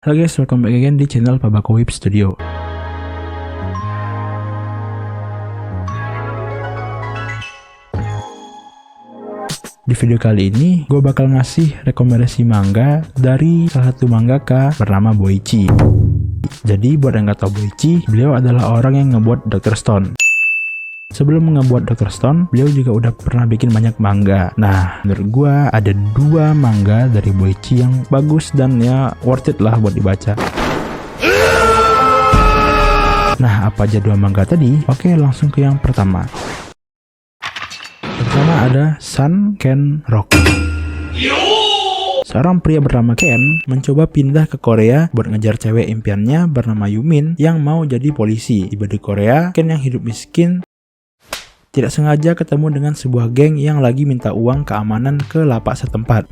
Halo guys, welcome back again di channel Pabako Web Studio. Di video kali ini, gue bakal ngasih rekomendasi manga dari salah satu mangaka bernama Boichi. Jadi buat yang nggak tahu Boichi, beliau adalah orang yang ngebuat Dr. Stone. Sebelum ngebuat Dr. Stone, beliau juga udah pernah bikin banyak manga. Nah, menurut gue ada 2 manga dari Boichi yang bagus dan ya worth it lah buat dibaca. Nah, apa aja 2 manga tadi? Oke, langsung ke yang pertama. Pertama ada Sun Ken Rock. Seorang pria bernama Ken mencoba pindah ke Korea buat ngejar cewek impiannya bernama Yumin yang mau jadi polisi. Tiba di Korea, Ken yang hidup miskin tidak sengaja ketemu dengan sebuah geng yang lagi minta uang keamanan ke lapak setempat.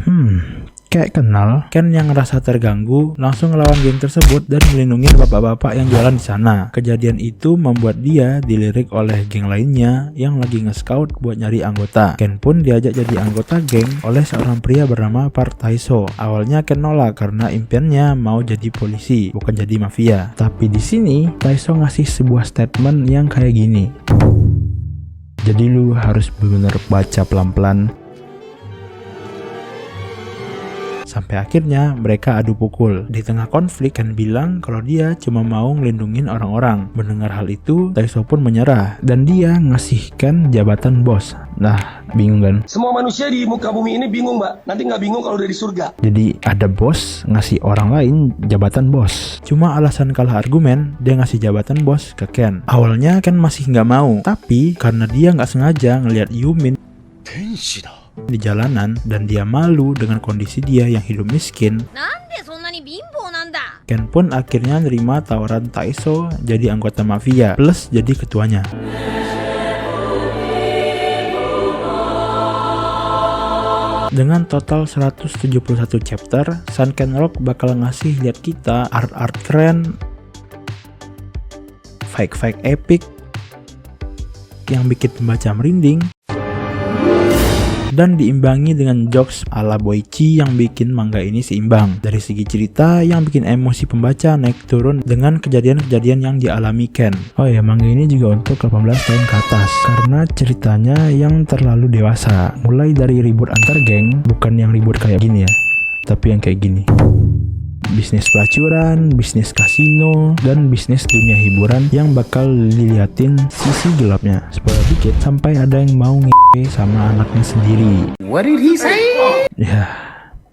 Kayak kenal. Ken yang ngerasa terganggu langsung ngelawan geng tersebut dan melindungi bapak-bapak yang jualan di sana. Kejadian itu membuat dia dilirik oleh geng lainnya yang lagi nge-scout buat nyari anggota. Ken pun diajak jadi anggota geng oleh seorang pria bernama Park Tae-so. Awalnya Ken nolak karena impiannya mau jadi polisi, bukan jadi mafia. Tapi di sini Tae-so ngasih sebuah statement yang kayak gini. Jadi lu harus benar-benar baca pelan-pelan. Sampai akhirnya mereka adu pukul. Di tengah konflik, Ken bilang kalau dia cuma mau ngelindungin orang-orang. Mendengar hal itu, Tae-so pun menyerah dan dia ngasih Ken jabatan bos. Nah, bingung kan? Semua manusia di muka bumi ini bingung, Mbak. Nanti nggak bingung kalau udah di surga. Jadi ada bos ngasih orang lain jabatan bos. Cuma alasan kalah argumen, dia ngasih jabatan bos ke Ken. Awalnya Ken masih nggak mau, tapi karena dia nggak sengaja ngelihat Yumin di jalanan dan dia malu dengan kondisi dia yang hidup miskin, Ken pun akhirnya nerima tawaran Tae-so jadi anggota mafia plus jadi ketuanya. Dengan total 171 chapter, Sun Ken Rock bakal ngasih lihat kita art-art keren, fight epic yang bikin pembaca merinding, dan diimbangi dengan jokes ala Boichi yang bikin manga ini seimbang. Dari segi cerita yang bikin emosi pembaca naik turun dengan kejadian-kejadian yang dialami Ken. Oh ya, manga ini juga untuk 18 tahun ke atas karena ceritanya yang terlalu dewasa. Mulai dari ribut antar geng, bukan yang ribut kayak gini ya, tapi yang kayak gini. Bisnis pelacuran, bisnis kasino, dan bisnis dunia hiburan yang bakal diliatin sisi gelapnya. Spoiler dikit, sampai ada yang mau ngewe sama anaknya sendiri. What did he say? Ya,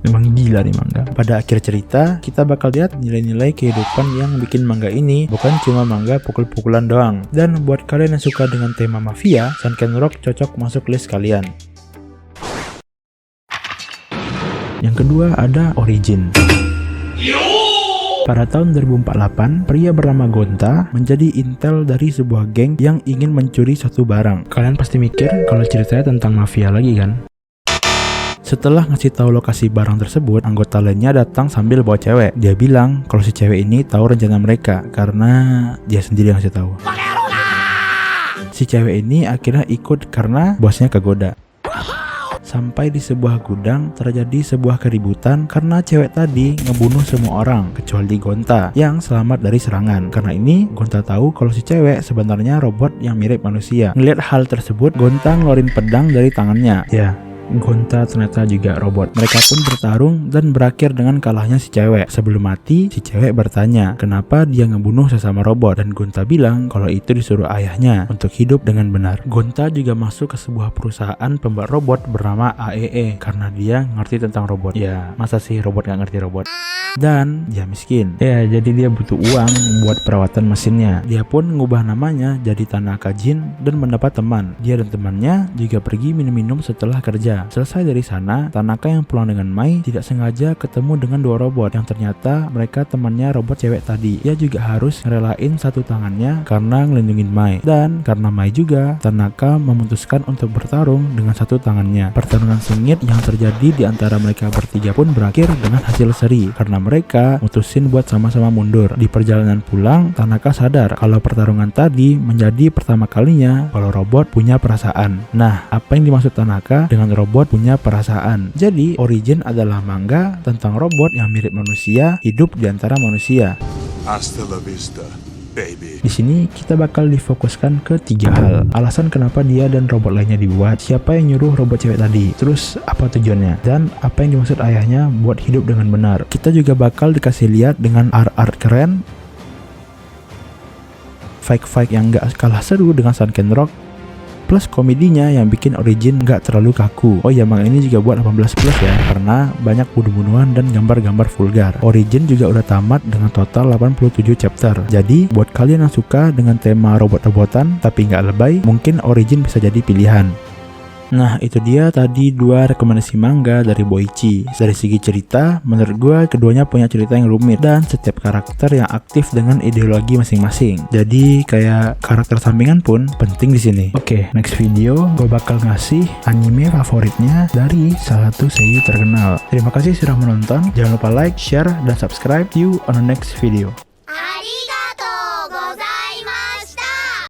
memang gila nih manga. Pada akhir cerita, kita bakal lihat nilai-nilai kehidupan yang bikin manga ini bukan cuma manga pukul-pukulan doang. Dan buat kalian yang suka dengan tema mafia, Sun Ken Rock cocok masuk list kalian. Yang kedua ada Origin. Pada tahun 2048, pria bernama Gonta menjadi intel dari sebuah geng yang ingin mencuri suatu barang. Kalian pasti mikir kalau ceritanya tentang mafia lagi kan? Setelah ngasih tahu lokasi barang tersebut, anggota lainnya datang sambil bawa cewek. Dia bilang kalau si cewek ini tahu rencana mereka karena dia sendiri yang ngasih tahu. Si cewek ini akhirnya ikut karena bosnya kegoda. Sampai di sebuah gudang terjadi sebuah keributan karena cewek tadi ngebunuh semua orang kecuali Gonta yang selamat dari serangan. Karena ini Gonta tahu kalau si cewek sebenarnya robot yang mirip manusia. Ngelihat hal tersebut, Gonta ngeluarin pedang dari tangannya. Ya, Gonta ternyata juga robot. Mereka pun bertarung dan berakhir dengan kalahnya si cewek. Sebelum mati, si cewek bertanya kenapa dia ngebunuh sesama robot, dan Gonta bilang kalau itu disuruh ayahnya untuk hidup dengan benar. Gonta juga masuk ke sebuah perusahaan pembuat robot bernama AEE karena dia ngerti tentang robot. Ya, masa sih robot gak ngerti robot? Dan dia miskin. Ya, jadi dia butuh uang buat perawatan mesinnya. Dia pun ngubah namanya jadi Tanaka Jin dan mendapat teman. Dia dan temannya juga pergi minum-minum setelah kerja. Selesai dari sana, Tanaka yang pulang dengan Mai tidak sengaja ketemu dengan 2 robot yang ternyata mereka temannya robot cewek tadi. Dia juga harus ngerelain satu tangannya karena ngelindungin Mai. Dan karena Mai juga, Tanaka memutuskan untuk bertarung dengan satu tangannya. Pertarungan sengit yang terjadi di antara mereka bertiga pun berakhir dengan hasil seri karena mereka mutusin buat sama-sama mundur. Di perjalanan pulang, Tanaka sadar kalau pertarungan tadi menjadi pertama kalinya kalau robot punya perasaan. Nah, apa yang dimaksud Tanaka dengan robot robot punya perasaan. Jadi, Origin adalah manga tentang robot yang mirip manusia, hidup di antara manusia. Hasta la vista, baby. Di sini kita bakal difokuskan ke 3 hal. Alasan kenapa dia dan robot lainnya dibuat, siapa yang nyuruh robot cewek tadi, terus apa tujuannya, dan apa yang dimaksud ayahnya buat hidup dengan benar. Kita juga bakal dikasih lihat dengan art keren, fight yang gak kalah seru dengan Sunken Rock, plus komedinya yang bikin Origin gak terlalu kaku. Oh ya, manga ini juga buat 18+ ya, karena banyak bunuh-bunuhan dan gambar-gambar vulgar. Origin juga udah tamat dengan total 87 chapter. Jadi buat kalian yang suka dengan tema robot-robotan tapi gak lebay, mungkin Origin bisa jadi pilihan. Nah, itu dia tadi 2 rekomendasi manga dari Boichi. Dari segi cerita, menurut gue keduanya punya cerita yang rumit dan setiap karakter yang aktif dengan ideologi masing-masing. Jadi kayak karakter sampingan pun penting di sini. Oke, next video gue bakal ngasih anime favoritnya dari salah satu seiyuu terkenal. Terima kasih sudah menonton. Jangan lupa like, share, dan subscribe. See you on the next video.